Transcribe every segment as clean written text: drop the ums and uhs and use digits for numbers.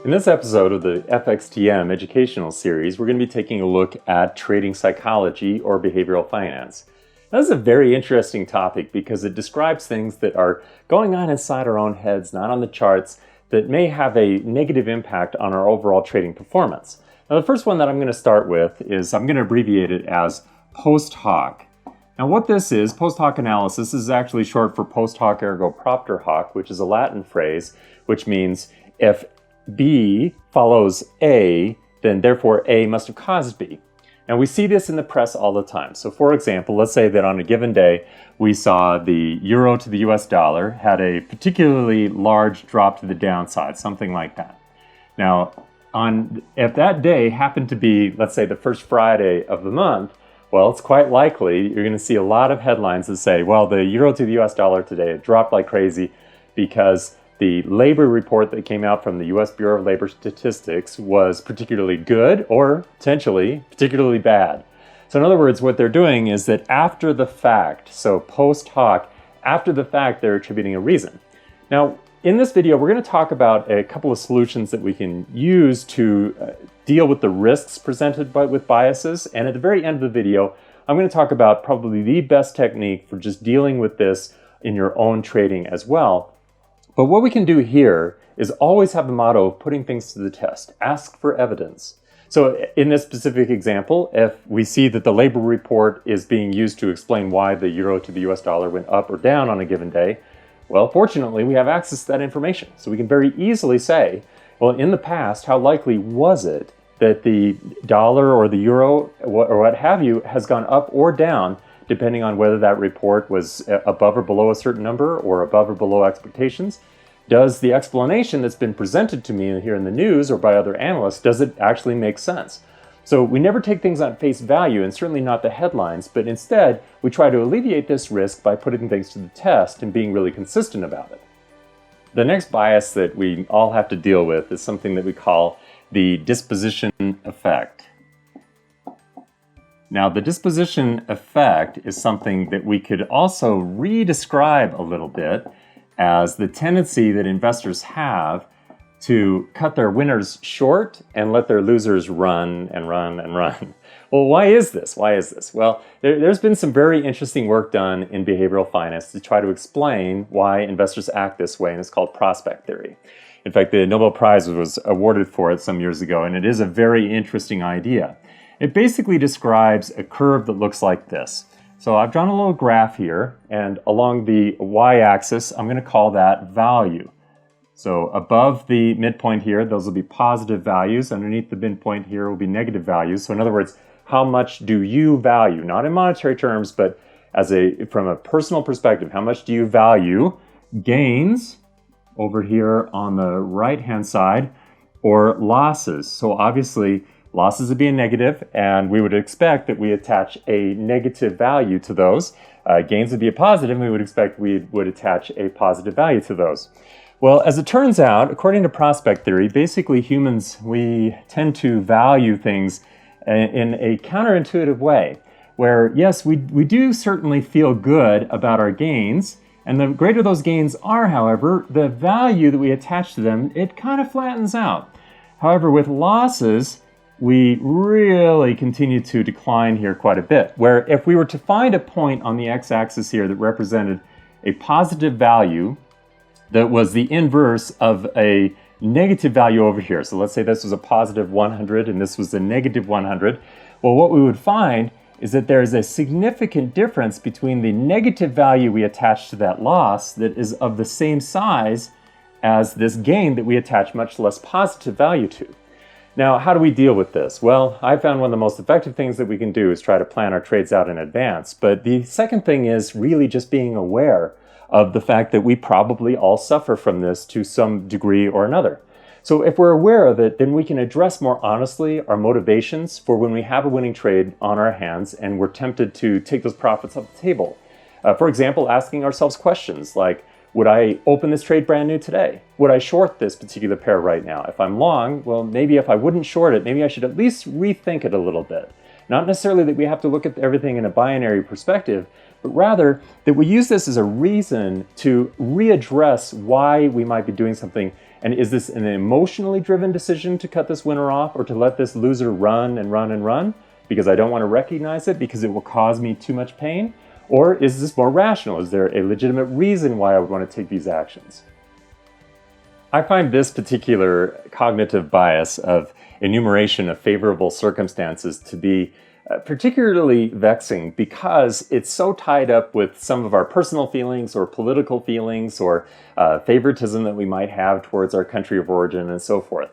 In this episode of the FXTM educational series, we're going to be taking a look at trading psychology or behavioral finance. Now, this is a very interesting topic because it describes things that are going on inside our own heads, not on the charts, that may have a negative impact on our overall trading performance. Now, the first one that I'm going to start with is I'm going to abbreviate it as post hoc. Now, what this is, post hoc analysis, is actually short for post hoc ergo propter hoc, which is a Latin phrase, which means if B follows A, then therefore A must have caused B. Now, we see this in the press all the time. So, for example, let's say that on a given day, we saw the euro to the US dollar had a particularly large drop to the downside, something like that. Now, if that day happened to be, let's say, the first Friday of the month, well, it's quite likely you're going to see a lot of headlines that say, well, the euro to the US dollar today dropped like crazy because the labor report that came out from the U.S. Bureau of Labor Statistics was particularly good or potentially particularly bad. So in other words, what they're doing is that after the fact, so post hoc, after the fact, they're attributing a reason. Now, in this video, we're going to talk about a couple of solutions that we can use to deal with the risks presented with biases. And at the very end of the video, I'm going to talk about probably the best technique for just dealing with this in your own trading as well. But what we can do here is always have the motto of putting things to the test. Ask for evidence. So in this specific example, if we see that the labor report is being used to explain why the euro to the US dollar went up or down on a given day, well, fortunately, we have access to that information. So we can very easily say, well, in the past, how likely was it that the dollar or the euro or what have you has gone up or down depending on whether that report was above or below a certain number or above or below expectations? Does the explanation that's been presented to me here in the news or by other analysts, does it actually make sense? So we never take things on face value, and certainly not the headlines, but instead we try to alleviate this risk by putting things to the test and being really consistent about it. The next bias that we all have to deal with is something that we call the disposition effect. Now, the disposition effect is something that we could also re-describe a little bit as the tendency that investors have to cut their winners short and let their losers run and run and run. Well, why is this? Why is this? Well, there's been some very interesting work done in behavioral finance to try to explain why investors act this way, and it's called prospect theory. In fact, the Nobel Prize was awarded for it some years ago, and it is a very interesting idea. It basically describes a curve that looks like this. So I've drawn a little graph here, and along the y-axis, I'm going to call that value. So above the midpoint here, those will be positive values. Underneath the midpoint here will be negative values. So in other words, how much do you value? Not in monetary terms, but from a personal perspective, how much do you value gains over here on the right-hand side or losses? So obviously, losses would be a negative, and we would expect that we attach a negative value to those. Gains would be a positive, and we would expect we would attach a positive value to those. Well, as it turns out, according to prospect theory, basically humans, we tend to value things in a counterintuitive way, where yes, we do certainly feel good about our gains, and the greater those gains are, however, the value that we attach to them, it kind of flattens out. However, with losses, we really continue to decline here quite a bit, where if we were to find a point on the x-axis here that represented a positive value that was the inverse of a negative value over here, so let's say this was a positive 100 and this was a negative 100, well, what we would find is that there is a significant difference between the negative value we attach to that loss that is of the same size as this gain that we attach much less positive value to. Now, how do we deal with this? Well, I found one of the most effective things that we can do is try to plan our trades out in advance. But the second thing is really just being aware of the fact that we probably all suffer from this to some degree or another. So if we're aware of it, then we can address more honestly our motivations for when we have a winning trade on our hands and we're tempted to take those profits off the table. For example, asking ourselves questions like, would I open this trade brand new today? Would I short this particular pair right now? If I'm long, well, maybe if I wouldn't short it, maybe I should at least rethink it a little bit. Not necessarily that we have to look at everything in a binary perspective, but rather that we use this as a reason to readdress why we might be doing something And is this an emotionally driven decision to cut this winner off, or to let this loser run and run and run because I don't want to recognize it because it will cause me too much pain? Or is this more rational? Is there a legitimate reason why I would want to take these actions? I find this particular cognitive bias of enumeration of favorable circumstances to be particularly vexing because it's so tied up with some of our personal feelings or political feelings or favoritism that we might have towards our country of origin and so forth.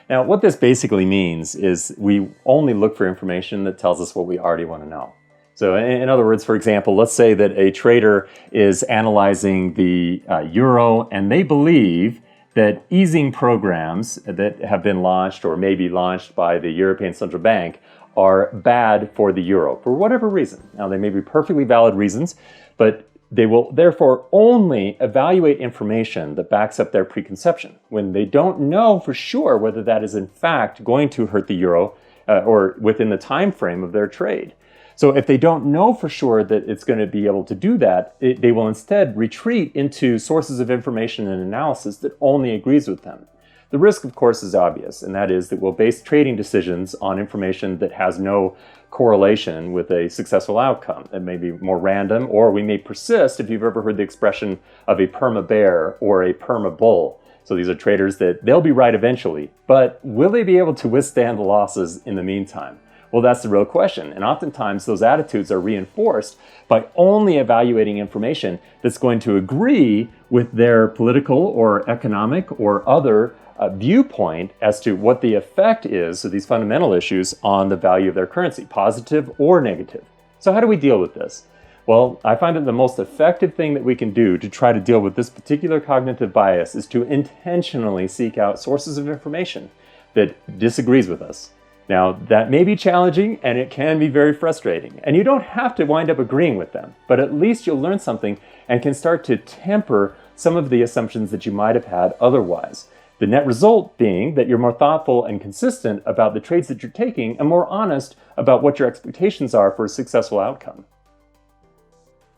Now, what this basically means is we only look for information that tells us what we already want to know. So in other words, for example, let's say that a trader is analyzing the euro and they believe that easing programs that have been launched or may be launched by the European Central Bank are bad for the euro for whatever reason. Now, they may be perfectly valid reasons, but they will therefore only evaluate information that backs up their preconception when they don't know for sure whether that is in fact going to hurt the euro or within the time frame of their trade. So if they don't know for sure that it's going to be able to do that, they will instead retreat into sources of information and analysis that only agrees with them. The risk, of course, is obvious, and that is that we'll base trading decisions on information that has no correlation with a successful outcome. It may be more random, or we may persist, if you've ever heard the expression of a perma-bear or a perma-bull. So these are traders that they'll be right eventually, but will they be able to withstand the losses in the meantime? Well, that's the real question. And oftentimes those attitudes are reinforced by only evaluating information that's going to agree with their political or economic or other viewpoint as to what the effect is of these fundamental issues on the value of their currency, positive or negative. So how do we deal with this? Well, I find that the most effective thing that we can do to try to deal with this particular cognitive bias is to intentionally seek out sources of information that disagrees with us. Now, that may be challenging and it can be very frustrating, and you don't have to wind up agreeing with them, but at least you'll learn something and can start to temper some of the assumptions that you might have had otherwise. The net result being that you're more thoughtful and consistent about the trades that you're taking and more honest about what your expectations are for a successful outcome.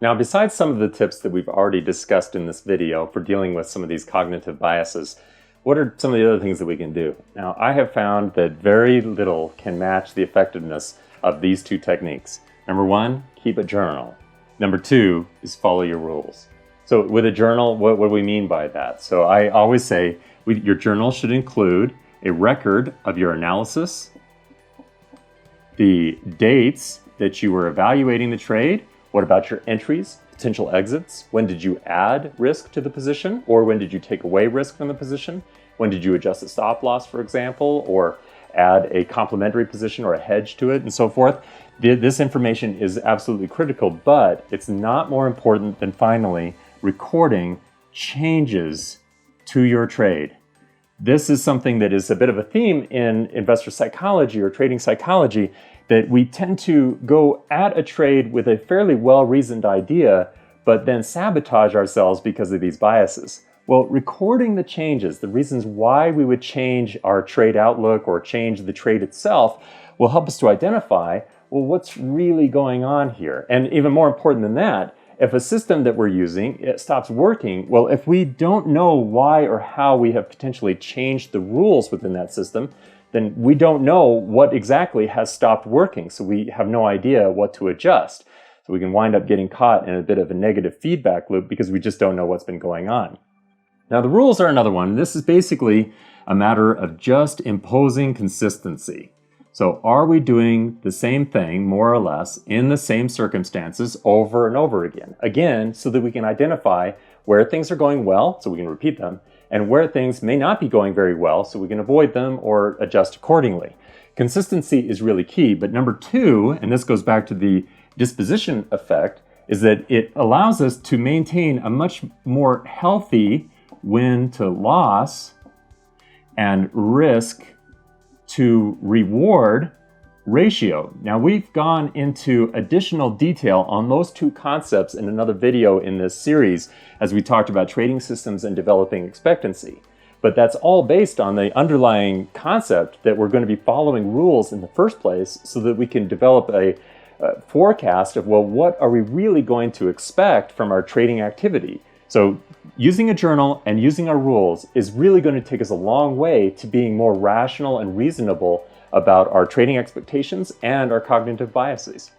Now, besides some of the tips that we've already discussed in this video for dealing with some of these cognitive biases, what are some of the other things that we can do? Now, I have found that very little can match the effectiveness of these two techniques. Number one, keep a journal. Number two is follow your rules. So with a journal, what do we mean by that? So I always say your journal should include a record of your analysis, the dates that you were evaluating the trade. What about your entries, potential exits? When did you add risk to the position, or when did you take away risk from the position? When did you adjust the stop loss, for example, or add a complementary position or a hedge to it, and so forth? This information is absolutely critical, but it's not more important than finally recording changes to your trade. This is something that is a bit of a theme in investor psychology or trading psychology, that we tend to go at a trade with a fairly well-reasoned idea, but then sabotage ourselves because of these biases. Well, recording the changes, the reasons why we would change our trade outlook or change the trade itself, will help us to identify, well, what's really going on here? And even more important than that, if a system that we're using, it stops working, well, if we don't know why or how we have potentially changed the rules within that system, then we don't know what exactly has stopped working. So we have no idea what to adjust. So we can wind up getting caught in a bit of a negative feedback loop because we just don't know what's been going on. Now, the rules are another one. This is basically a matter of just imposing consistency. So are we doing the same thing, more or less, in the same circumstances over and over again? Again, so that we can identify where things are going well, so we can repeat them, and where things may not be going very well, so we can avoid them or adjust accordingly. Consistency is really key, but number two, and this goes back to the disposition effect, is that it allows us to maintain a much more healthy win to loss and risk to reward ratio. Now, we've gone into additional detail on those two concepts in another video in this series as we talked about trading systems and developing expectancy. But that's all based on the underlying concept that we're going to be following rules in the first place so that we can develop a forecast of, well, what are we really going to expect from our trading activity? So using a journal and using our rules is really going to take us a long way to being more rational and reasonable about our trading expectations and our cognitive biases.